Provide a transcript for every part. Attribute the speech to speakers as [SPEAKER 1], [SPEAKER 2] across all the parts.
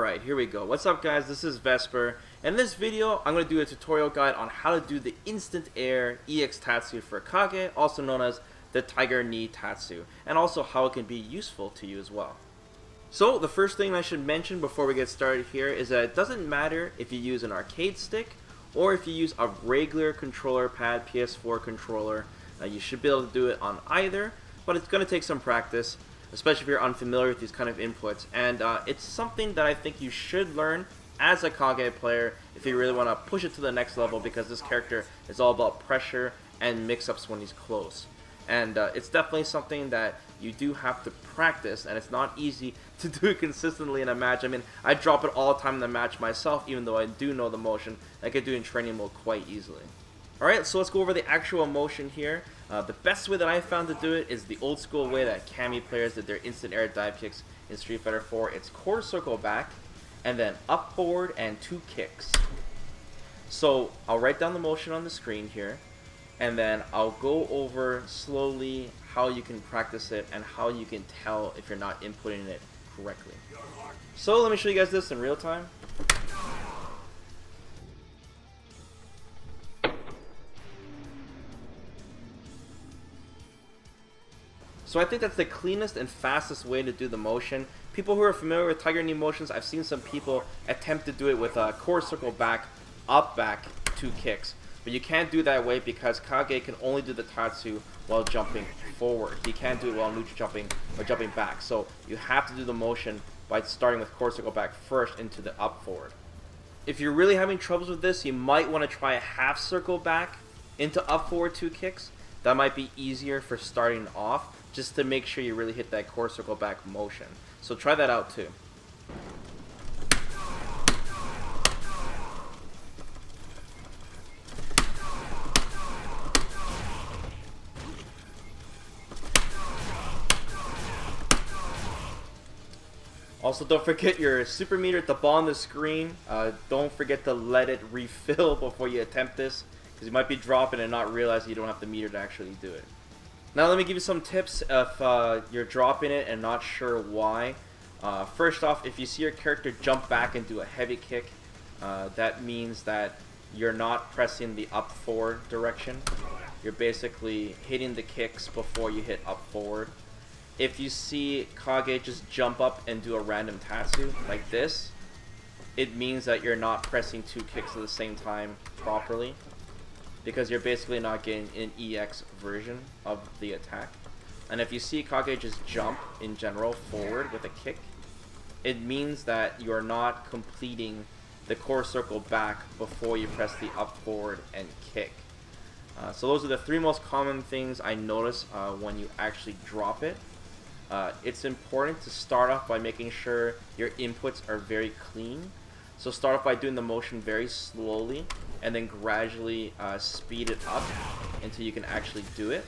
[SPEAKER 1] Alright, here we go. What's up guys, this is Vesper. In this video, I'm going to do a tutorial guide on how to do the Instant Air EX Tatsu for Kage, also known as the Tiger Knee Tatsu, and also how it can be useful to you as well. So, the first thing I should mention before we get started here is that it doesn't matter if you use an arcade stick or if you use a regular controller pad, PS4 controller. You should be able to do it on either, but it's going to take some practice, especially if you're unfamiliar with these kind of inputs. And it's something that I think you should learn as a Kage player if you really want to push it to the next level, because this character is all about pressure and mix-ups when he's close. And it's definitely something that you do have to practice, and it's not easy to do it consistently in a match. I mean, I drop it all the time in the match myself, even though I do know the motion. I can do it in training mode quite easily. Alright, so let's go over the actual motion here. The best way that I found to do it is the old school way that Kami players did their instant air dive kicks in Street Fighter 4. It's quarter circle back, and then up forward and 2 kicks. So I'll write down the motion on the screen here, and then I'll go over slowly how you can practice it and how you can tell if you're not inputting it correctly. So let me show you guys this in real time. So I think that's the cleanest and fastest way to do the motion. People who are familiar with Tiger Knee motions, I've seen some people attempt to do it with a quarter circle back, up back, 2 kicks. But you can't do that way because Kage can only do the Tatsu while jumping forward. He can't do it while neutral jumping or jumping back. So you have to do the motion by starting with quarter circle back first into the up forward. If you're really having troubles with this, you might want to try a half circle back into up forward 2 kicks. That might be easier for starting off, just to make sure you really hit that quarter circle back motion. So try that out too. Also, don't forget your super meter at the bottom of the screen. Don't forget to let it refill before you attempt this, because you might be dropping and not realize you don't have the meter to actually do it. Now let me give you some tips if you're dropping it and not sure why. First off, if you see your character jump back and do a heavy kick, that means that you're not pressing the up forward direction. You're basically hitting the kicks before you hit up forward. If you see Kage just jump up and do a random Tatsu like this, it means that you're not pressing 2 kicks at the same time properly, because you're basically not getting an EX version of the attack. And if you see Kage just jump in general forward with a kick, it means that you're not completing the quarter circle back before you press the up forward and kick. So those are the 3 most common things I notice when you actually drop it. It's important to start off by making sure your inputs are very clean. So start off by doing the motion very slowly, and then gradually speed it up until you can actually do it.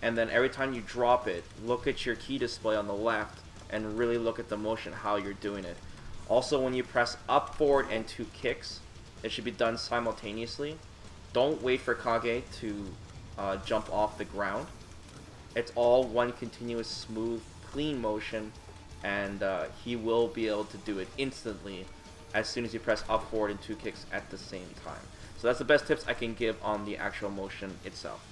[SPEAKER 1] And then every time you drop it, look at your key display on the left and really look at the motion, how you're doing it. Also, when you press up forward and 2 kicks, it should be done simultaneously. Don't wait for Kage to jump off the ground. It's all one continuous, smooth, clean motion, and he will be able to do it instantly as soon as you press up forward and 2 kicks at the same time. So that's the best tips I can give on the actual motion itself.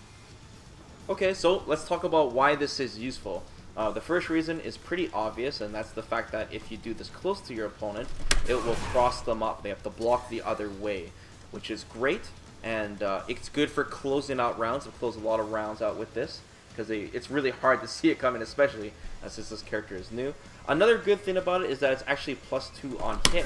[SPEAKER 1] Okay, so let's talk about why this is useful. The first reason is pretty obvious, and that's the fact that if you do this close to your opponent, it will cross them up. They have to block the other way, which is great, and it's good for closing out rounds. I've closed a lot of rounds out with this, because it's really hard to see it coming, especially since this character is new. Another good thing about it is that it's actually +2 on hit,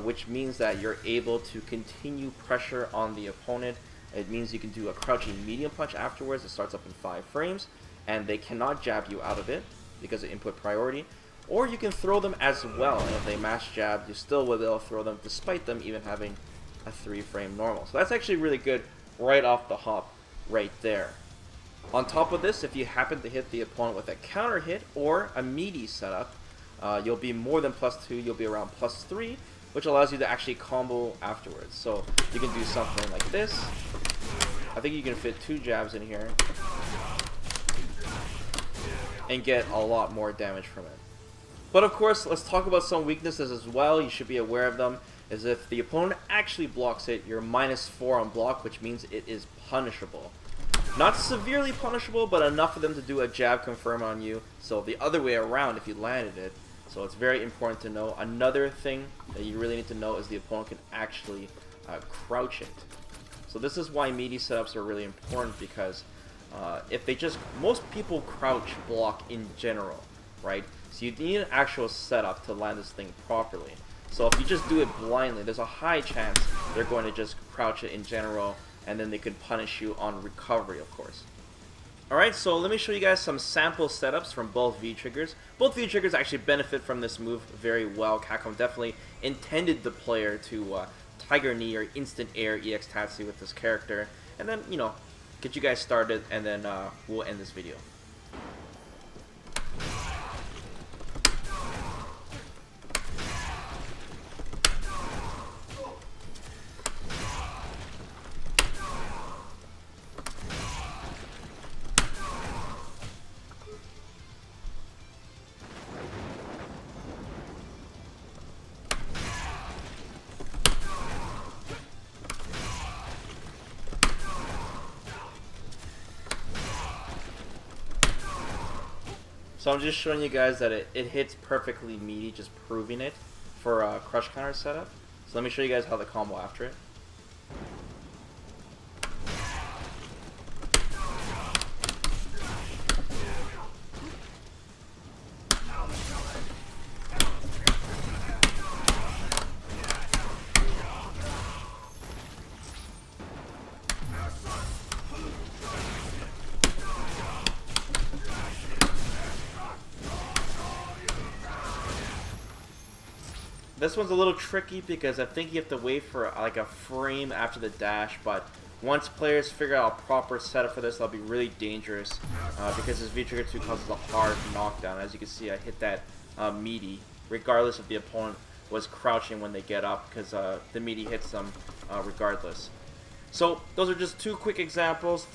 [SPEAKER 1] which means that you're able to continue pressure on the opponent. It means you can do a crouching medium punch afterwards. It starts up in 5 frames, and they cannot jab you out of it because of input priority. Or you can throw them as well, and if they mash jab, you still will be able to throw them despite them even having a 3-frame normal. So that's actually really good right off the hop right there. On top of this, if you happen to hit the opponent with a counter hit or a meaty setup, you'll be more than +2, you'll be around +3, which allows you to actually combo afterwards. So you can do something like this. I think you can fit 2 jabs in here and get a lot more damage from it. But of course, let's talk about some weaknesses as well. You should be aware of them. Is if the opponent actually blocks it, you're -4 on block, which means it is punishable. Not severely punishable, but enough for them to do a jab confirm on you. So the other way around if you landed it. So it's very important to know. Another thing that you really need to know is the opponent can actually crouch it. So this is why meaty setups are really important, because if they just, most people crouch block in general, right? So you need an actual setup to land this thing properly. So if you just do it blindly, there's a high chance they're going to just crouch it in general, and then they could punish you on recovery, of course. Alright, so let me show you guys some sample setups from both V-triggers. Both V-triggers actually benefit from this move very well. Capcom definitely intended the player to Tiger Knee or Instant Air EX Tatsu with this character, and then, you know, get you guys started, and then we'll end this video. So I'm just showing you guys that it hits perfectly meaty, just proving it for a crush counter setup. So let me show you guys how the combo after it. This one's a little tricky because I think you have to wait for like a frame after the dash, but once players figure out a proper setup for this, that'll be really dangerous because this V-trigger 2 causes a hard knockdown. As you can see, I hit that meaty, regardless if the opponent was crouching when they get up, because the meaty hits them regardless. So those are just three quick examples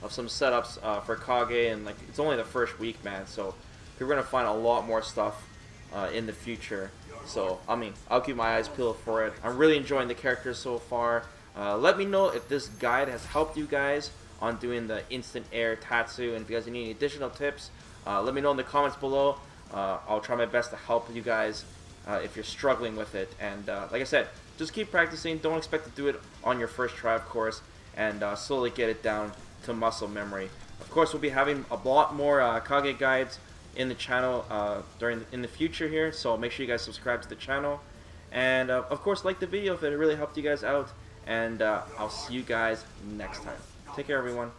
[SPEAKER 1] of some setups for Kage, and like it's only the first week, man. So we're gonna find a lot more stuff in the future. So, I mean, I'll keep my eyes peeled for it. I'm really enjoying the characters so far. Let me know if this guide has helped you guys on doing the Instant Air Tatsu, and if you guys need any additional tips, let me know in the comments below. I'll try my best to help you guys if you're struggling with it. And like I said, just keep practicing. Don't expect to do it on your first try, of course, and slowly get it down to muscle memory. Of course, we'll be having a lot more Kage guides in the channel in the future here, so make sure you guys subscribe to the channel, and of course like the video if it really helped you guys out, and I'll see you guys next time. Take care, everyone.